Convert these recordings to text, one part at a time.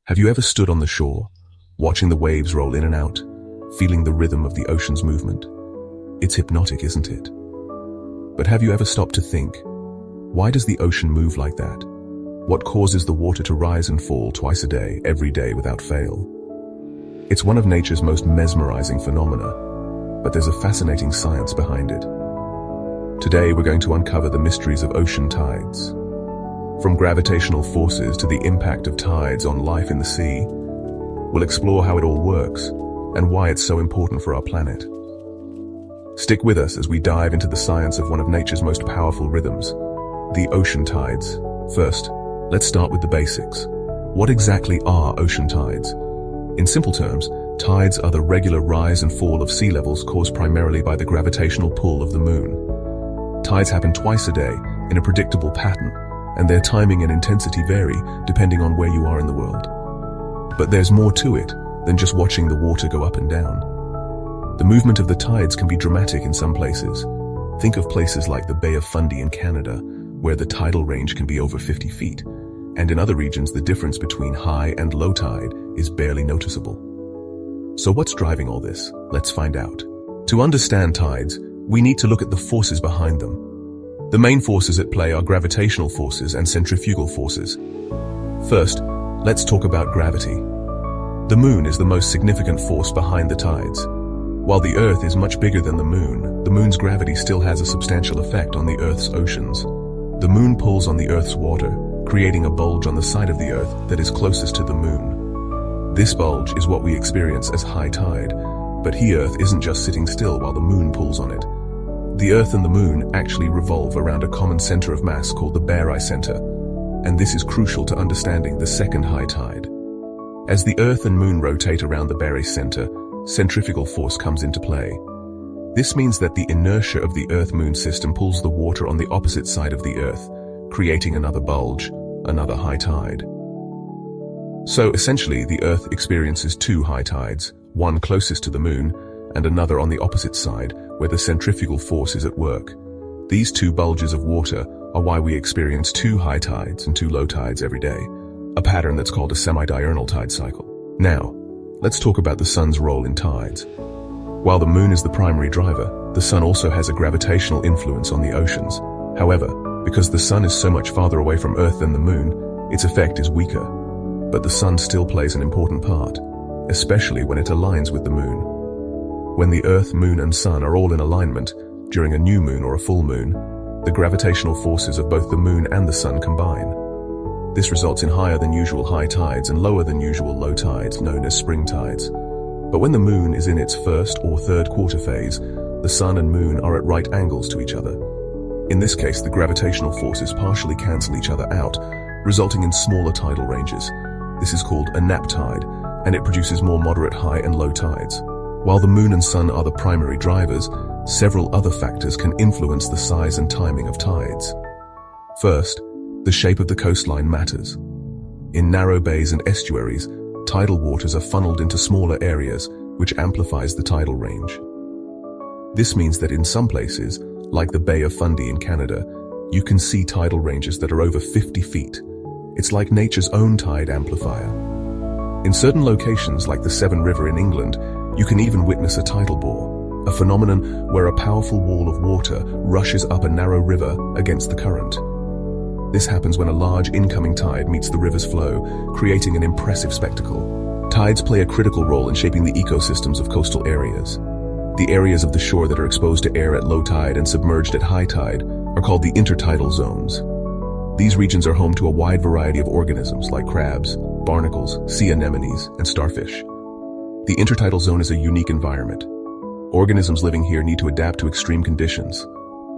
Have you ever stood on the shore, watching the waves roll in and out, feeling the rhythm of the ocean's movement? It's hypnotic, isn't it? But have you ever stopped to think, why does the ocean move like that? What causes the water to rise and fall twice a day, every day without fail? It's one of nature's most mesmerizing phenomena, but there's a fascinating science behind it. Today we're going to uncover the mysteries of ocean tides. From gravitational forces to the impact of tides on life in the sea, we'll explore how it all works and why it's so important for our planet. Stick with us as we dive into the science of one of nature's most powerful rhythms, the ocean tides. First, let's start with the basics. What exactly are ocean tides? In simple terms, tides are the regular rise and fall of sea levels caused primarily by the gravitational pull of the moon. Tides happen twice a day in a predictable pattern, and their timing and intensity vary depending on where you are in the world. But there's more to it than just watching the water go up and down. The movement of the tides can be dramatic in some places. Think of places like the Bay of Fundy in Canada, where the tidal range can be over 50 feet, and in other regions the difference between high and low tide is barely noticeable. So what's driving all this? Let's find out. To understand tides, we need to look at the forces behind them. The main forces at play are gravitational forces and centrifugal forces. First, let's talk about gravity. The moon is the most significant force behind the tides. While the Earth is much bigger than the moon's gravity still has a substantial effect on the Earth's oceans. The moon pulls on the Earth's water, creating a bulge on the side of the Earth that is closest to the moon. This bulge is what we experience as high tide, but Earth isn't just sitting still while the moon pulls on it. The Earth and the moon actually revolve around a common center of mass called the barycenter, and this is crucial to understanding the second high tide. As the Earth and moon rotate around the barycenter, centrifugal force comes into play. This means that the inertia of the Earth-Moon system pulls the water on the opposite side of the Earth, creating another bulge, another high tide. So essentially, the Earth experiences two high tides, one closest to the moon, and another on the opposite side, where the centrifugal force is at work. These two bulges of water are why we experience two high tides and two low tides every day, a pattern that's called a semi-diurnal tide cycle. Now, let's talk about the sun's role in tides. While the moon is the primary driver, the sun also has a gravitational influence on the oceans. However, because the sun is so much farther away from Earth than the moon, its effect is weaker. But the sun still plays an important part, especially when it aligns with the moon. When the Earth, moon, and sun are all in alignment, during a new moon or a full moon, the gravitational forces of both the moon and the sun combine. This results in higher than usual high tides and lower than usual low tides, known as spring tides. But when the moon is in its first or third quarter phase, the sun and moon are at right angles to each other. In this case, the gravitational forces partially cancel each other out, resulting in smaller tidal ranges. This is called a neap tide, and it produces more moderate high and low tides. While the moon and sun are the primary drivers, several other factors can influence the size and timing of tides. First, the shape of the coastline matters. In narrow bays and estuaries, tidal waters are funneled into smaller areas, which amplifies the tidal range. This means that in some places, like the Bay of Fundy in Canada, you can see tidal ranges that are over 50 feet. It's like nature's own tide amplifier. In certain locations, like the Severn River in England, you can even witness a tidal bore, a phenomenon where a powerful wall of water rushes up a narrow river against the current. This happens when a large incoming tide meets the river's flow, creating an impressive spectacle. Tides play a critical role in shaping the ecosystems of coastal areas. The areas of the shore that are exposed to air at low tide and submerged at high tide are called the intertidal zones. These regions are home to a wide variety of organisms like crabs, barnacles, sea anemones, and starfish. The intertidal zone is a unique environment. Organisms living here need to adapt to extreme conditions,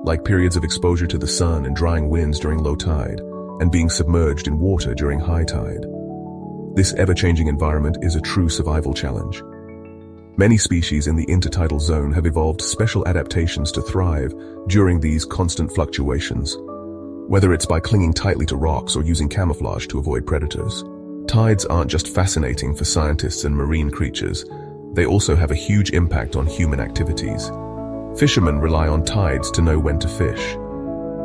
like periods of exposure to the sun and drying winds during low tide, and being submerged in water during high tide. This ever-changing environment is a true survival challenge. Many species in the intertidal zone have evolved special adaptations to thrive during these constant fluctuations, whether it's by clinging tightly to rocks or using camouflage to avoid predators. Tides aren't just fascinating for scientists and marine creatures, they also have a huge impact on human activities. Fishermen rely on tides to know when to fish.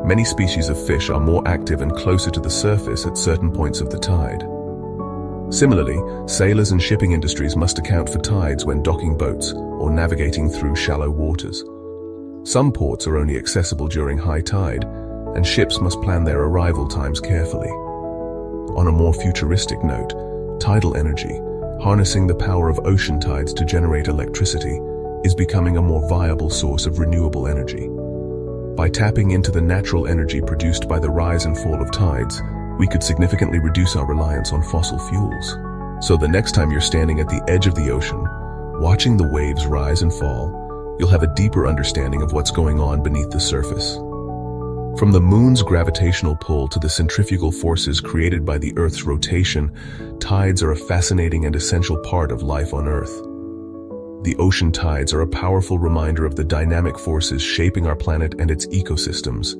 Many species of fish are more active and closer to the surface at certain points of the tide. Similarly, sailors and shipping industries must account for tides when docking boats or navigating through shallow waters. Some ports are only accessible during high tide, and ships must plan their arrival times carefully. On a more futuristic note, tidal energy, harnessing the power of ocean tides to generate electricity, is becoming a more viable source of renewable energy. By tapping into the natural energy produced by the rise and fall of tides, we could significantly reduce our reliance on fossil fuels. So the next time you're standing at the edge of the ocean, watching the waves rise and fall, you'll have a deeper understanding of what's going on beneath the surface. From the moon's gravitational pull to the centrifugal forces created by the Earth's rotation, tides are a fascinating and essential part of life on Earth. The ocean tides are a powerful reminder of the dynamic forces shaping our planet and its ecosystems.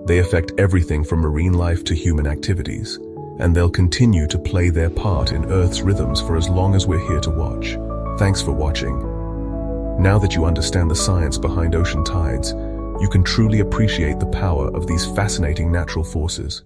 They affect everything from marine life to human activities, and they'll continue to play their part in Earth's rhythms for as long as we're here to watch. Thanks for watching. Now that you understand the science behind ocean tides, you can truly appreciate the power of these fascinating natural forces.